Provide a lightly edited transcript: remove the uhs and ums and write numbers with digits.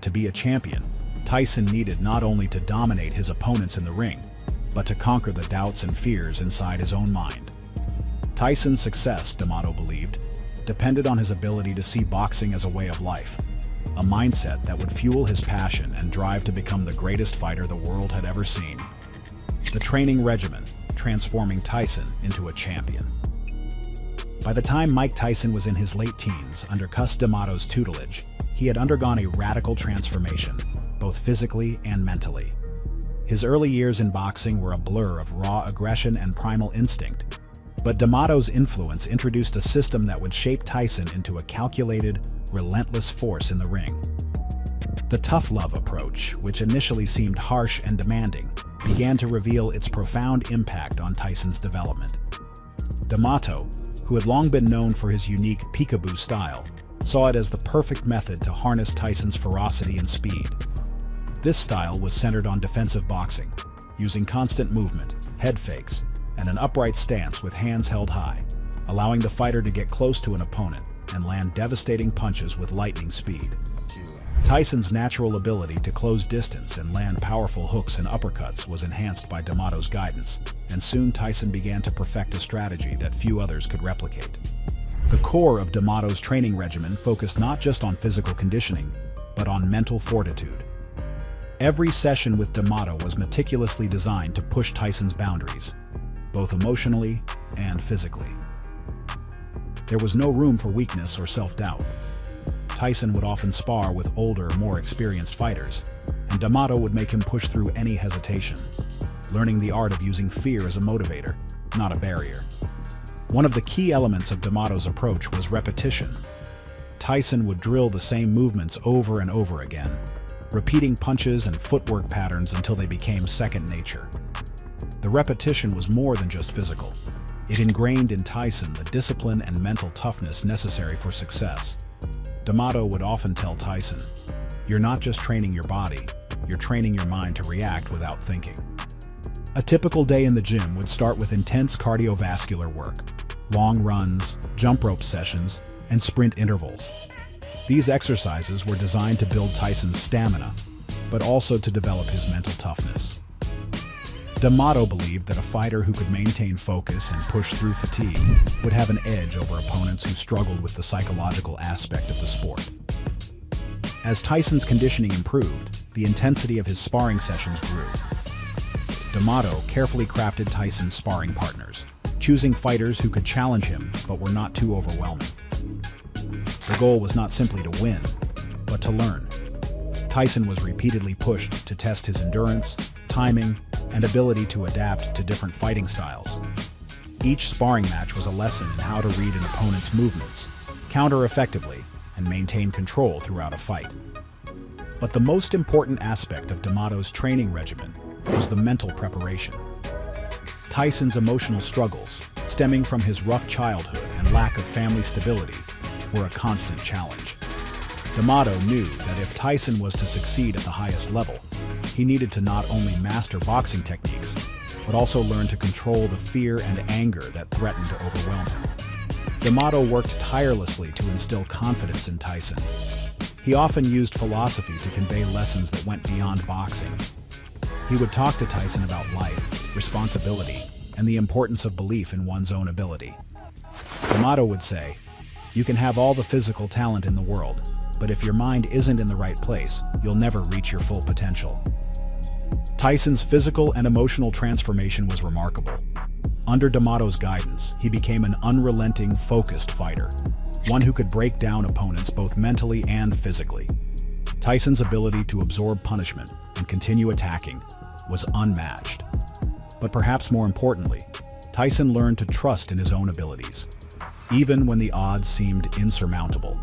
To be a champion, Tyson needed not only to dominate his opponents in the ring, but to conquer the doubts and fears inside his own mind. Tyson's success, D'Amato believed, depended on his ability to see boxing as a way of life, a mindset that would fuel his passion and drive to become the greatest fighter the world had ever seen. The training regimen, transforming Tyson into a champion. By the time Mike Tyson was in his late teens, under Cus D'Amato's tutelage, he had undergone a radical transformation, both physically and mentally. His early years in boxing were a blur of raw aggression and primal instinct, but D'Amato's influence introduced a system that would shape Tyson into a calculated, relentless force in the ring. The tough love approach, which initially seemed harsh and demanding, began to reveal its profound impact on Tyson's development. D'Amato, who had long been known for his unique peekaboo style, saw it as the perfect method to harness Tyson's ferocity and speed. This style was centered on defensive boxing, using constant movement, head fakes, and an upright stance with hands held high, allowing the fighter to get close to an opponent and land devastating punches with lightning speed. Tyson's natural ability to close distance and land powerful hooks and uppercuts was enhanced by D'Amato's guidance, and soon Tyson began to perfect a strategy that few others could replicate. The core of D'Amato's training regimen focused not just on physical conditioning, but on mental fortitude. Every session with D'Amato was meticulously designed to push Tyson's boundaries, both emotionally and physically. There was no room for weakness or self-doubt. Tyson would often spar with older, more experienced fighters, and D'Amato would make him push through any hesitation, learning the art of using fear as a motivator, not a barrier. One of the key elements of D'Amato's approach was repetition. Tyson would drill the same movements over and over again, repeating punches and footwork patterns until they became second nature. The repetition was more than just physical. It ingrained in Tyson the discipline and mental toughness necessary for success. D'Amato would often tell Tyson, "You're not just training your body, you're training your mind to react without thinking." A typical day in the gym would start with intense cardiovascular work, long runs, jump rope sessions, and sprint intervals. These exercises were designed to build Tyson's stamina, but also to develop his mental toughness. D'Amato believed that a fighter who could maintain focus and push through fatigue would have an edge over opponents who struggled with the psychological aspect of the sport. As Tyson's conditioning improved, the intensity of his sparring sessions grew. D'Amato carefully crafted Tyson's sparring partners, choosing fighters who could challenge him but were not too overwhelming. The goal was not simply to win, but to learn. Tyson was repeatedly pushed to test his endurance, timing, and ability to adapt to different fighting styles. Each sparring match was a lesson in how to read an opponent's movements, counter effectively, and maintain control throughout a fight. But the most important aspect of D'Amato's training regimen was the mental preparation. Tyson's emotional struggles, stemming from his rough childhood and lack of family stability, were a constant challenge. D'Amato knew that if Tyson was to succeed at the highest level, he needed to not only master boxing techniques, but also learn to control the fear and anger that threatened to overwhelm him. D'Amato worked tirelessly to instill confidence in Tyson. He often used philosophy to convey lessons that went beyond boxing. He would talk to Tyson about life, responsibility, and the importance of belief in one's own ability. D'Amato would say, "You can have all the physical talent in the world, but if your mind isn't in the right place, you'll never reach your full potential." Tyson's physical and emotional transformation was remarkable. Under D'Amato's guidance, he became an unrelenting, focused fighter, one who could break down opponents both mentally and physically. Tyson's ability to absorb punishment and continue attacking was unmatched. But perhaps more importantly, Tyson learned to trust in his own abilities, even when the odds seemed insurmountable.